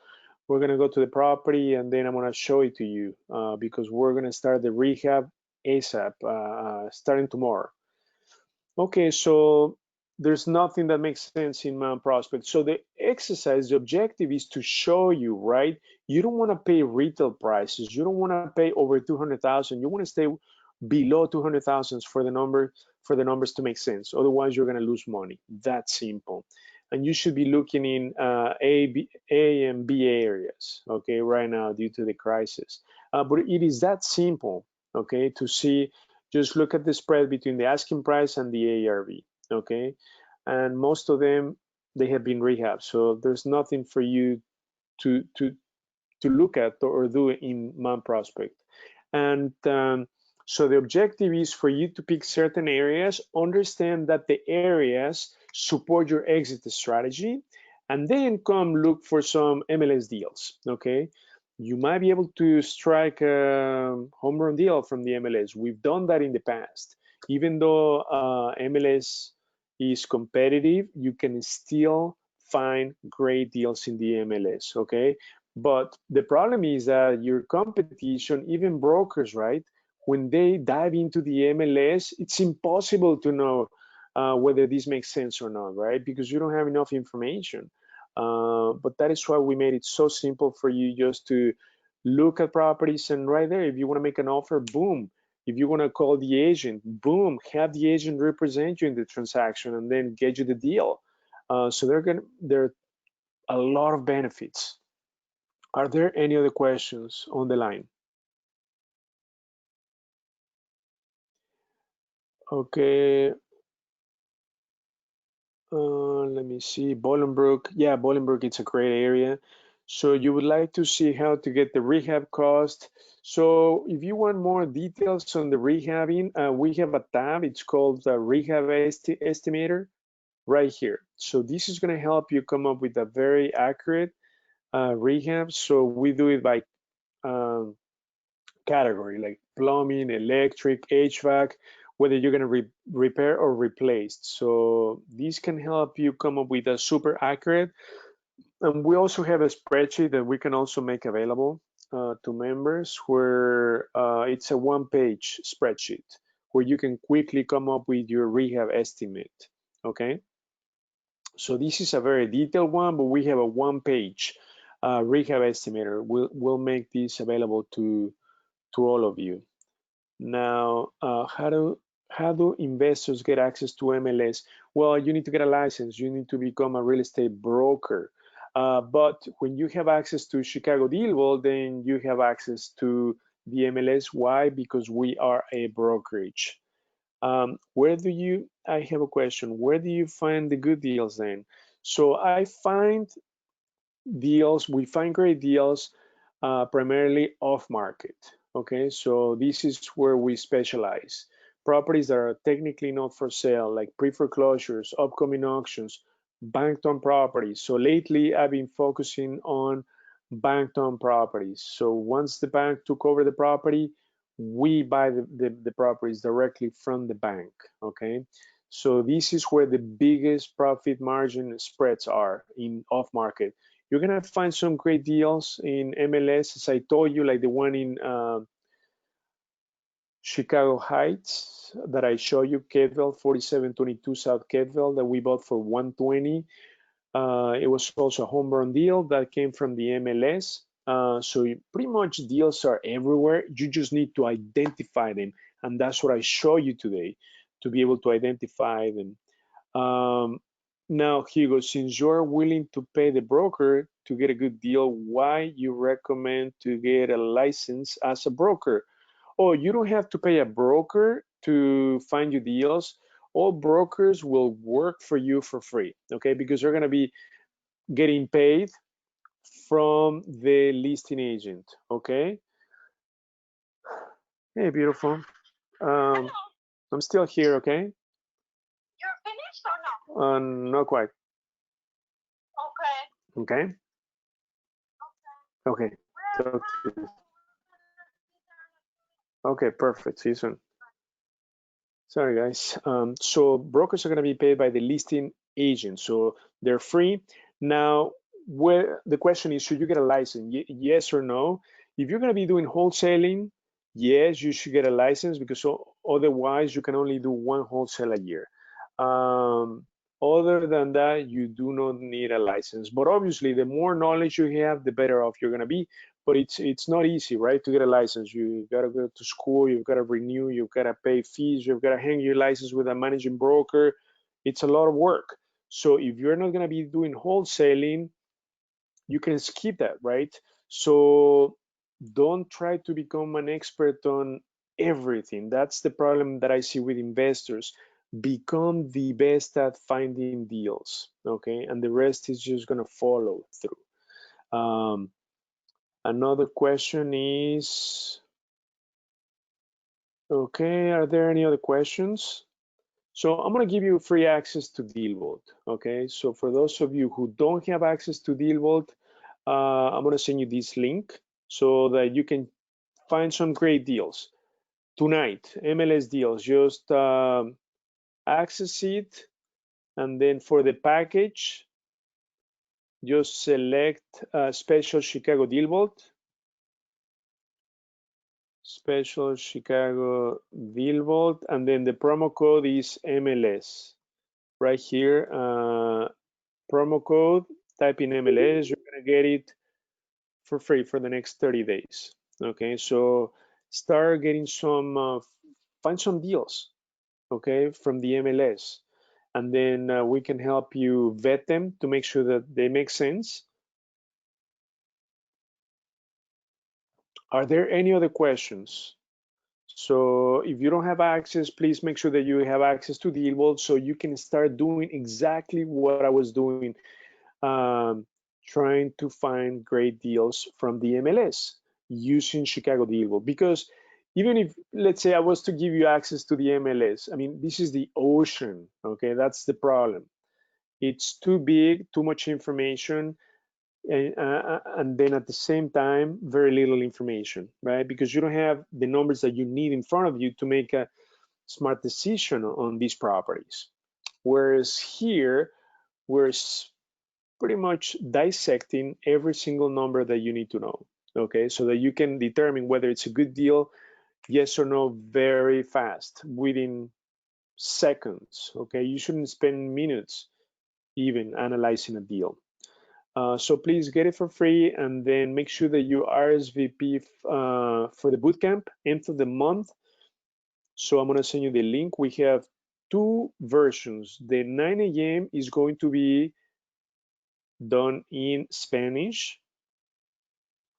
Speaker 1: We're gonna go to the property and then I'm gonna show it to you because we're gonna start the rehab ASAP, starting tomorrow. Okay, so there's nothing that makes sense in Mount Prospect. So the exercise, the objective is to show you, right? You don't want to pay retail prices. You don't want to pay over 200,000. You want to stay below 200,000 for the numbers to make sense. Otherwise, you're going to lose money. That simple. And you should be looking in A and B areas, okay, right now due to the crisis. But it is that simple, okay, to see. Just look at the spread between the asking price and the ARV, okay? And most of them, they have been rehabbed. So there's nothing for you to look at or do in Mount Prospect. And so the objective is for you to pick certain areas, understand that the areas support your exit strategy, and then come look for some MLS deals, okay? You might be able to strike a home run deal from the MLS. We've done that in the past. Even though MLS is competitive, you can still find great deals in the MLS, okay? But the problem is that your competition, even brokers, right? When they dive into the MLS, it's impossible to know whether this makes sense or not, right? Because you don't have enough information. But that is why we made it so simple for you just to look at properties and right there, if you want to make an offer, boom. If you want to call the agent, boom, have the agent represent you in the transaction and then get you the deal. So there are a lot of benefits. Are there any other questions on the line? Okay, let me see. Bolingbrook. Yeah, Bolingbrook, it's a great area. So you would like to see how to get the rehab cost. So if you want more details on the rehabbing, we have a tab. It's called the Rehab Estimator right here. So this is going to help you come up with a very accurate rehab. So we do it by um, category like plumbing, electric, HVAC, whether you're going to repair or replace. So these can help you come up with a super accurate And we also have a spreadsheet that we can also make available to members where it's a one-page spreadsheet where you can quickly come up with your rehab estimate, okay? So this is a very detailed one, but we have a one-page rehab estimator. We'll make this available to all of you. Now, how do investors get access to MLS? Well, you need to get a license. You need to become a real estate broker. But when you have access to ChicagoDealVault, then you have access to the MLS. Why? Because we are a brokerage. I have a question. Where do you find the good deals then? So I find deals, we find great deals primarily off market. Okay, so this is where we specialize. Properties that are technically not for sale, like pre-foreclosures, upcoming auctions, banked on properties. So lately I've been focusing on banked on properties. So once the bank took over the property, we buy the properties directly from the bank. Okay, so this is where the biggest profit margin spreads are in off market. You're gonna find some great deals in MLS, as I told you, like the one in Chicago Heights that I show you, Ketteville, 4722 South Ketteville, that we bought for 120. It was also a home run deal that came from the MLS. So pretty much deals are everywhere. You just need to identify them, and that's what I show you today, to be able to identify them. Um, Now, Hugo, since you're willing to pay the broker to get a good deal, why you recommend to get a license as a broker? Oh, you don't have to pay a broker to find you deals. All brokers will work for you for free, okay? Because they're gonna be getting paid from the listing agent, okay? Hey, beautiful. I'm still here, okay? You're finished or no? Not quite. Okay. Okay. Okay. Talk to you. Okay, perfect. See you soon. Sorry, guys. So brokers are going to be paid by the listing agent, so they're free. Now, where the question is, should you get a license? Yes or no? If you're going to be doing wholesaling, yes, you should get a license because otherwise you can only do one wholesale a year. Other than that, you do not need a license. But obviously, the more knowledge you have, the better off you're going to be. But it's not easy, right? To get a license, you got to go to school, you've got to renew, you've got to pay fees, you've got to hang your license with a managing broker. It's a lot of work. So if you're not going to be doing wholesaling, you can skip that, right? So don't try to become an expert on everything. That's the problem that I see with investors. Become the best at finding deals, okay? And the rest is just going to follow through. Another question is, okay, are there any other questions? So I'm going to give you free access to DealVault, okay? So for those of you who don't have access to DealVault, I'm going to send you this link so that you can find some great deals tonight, MLS deals. Just access it, and then for the package, just select Special Chicago DealVault. Special Chicago DealVault, and then the promo code is MLS. Right here, promo code, type in MLS, you're gonna get it for free for the next 30 days. Okay, so start getting find some deals, okay, from the MLS. And then we can help you vet them to make sure that they make sense. Are there any other questions? So if you don't have access, please make sure that you have access to DealVault so you can start doing exactly what I was doing, um, trying to find great deals from the MLS using Chicago DealVault. Because even if, let's say I was to give you access to the MLS, I mean, this is the ocean, okay? That's the problem. It's too big, too much information, and then at the same time, very little information, right? Because you don't have the numbers that you need in front of you to make a smart decision on these properties. Whereas here, we're pretty much dissecting every single number that you need to know, okay? So that you can determine whether it's a good deal, yes or no, very fast, within seconds, okay? You shouldn't spend minutes even analyzing a deal. So please get it for free, and then make sure that you RSVP for the bootcamp end of the month. So I'm gonna send you the link. We have two versions. The 9 a.m. is going to be done in Spanish,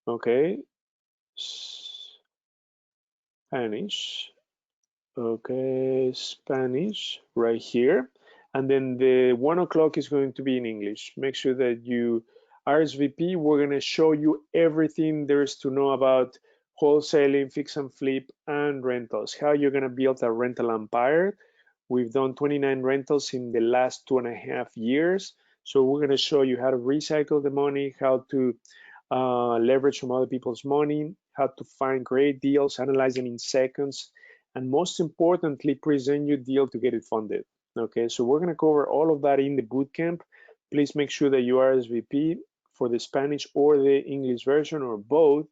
Speaker 1: okay? Spanish, okay, Spanish right here. And then the 1 o'clock is going to be in English. Make sure that you RSVP. We're gonna show you everything there is to know about wholesaling, fix and flip, and rentals. How you're gonna build a rental empire. We've done 29 rentals in the last 2.5 years. So we're gonna show you how to recycle the money, how to leverage from other people's money, how to find great deals, analyze them in seconds, and most importantly, present your deal to get it funded. Okay, so we're going to cover all of that in the bootcamp. Please make sure that you RSVP for the Spanish or the English version or both.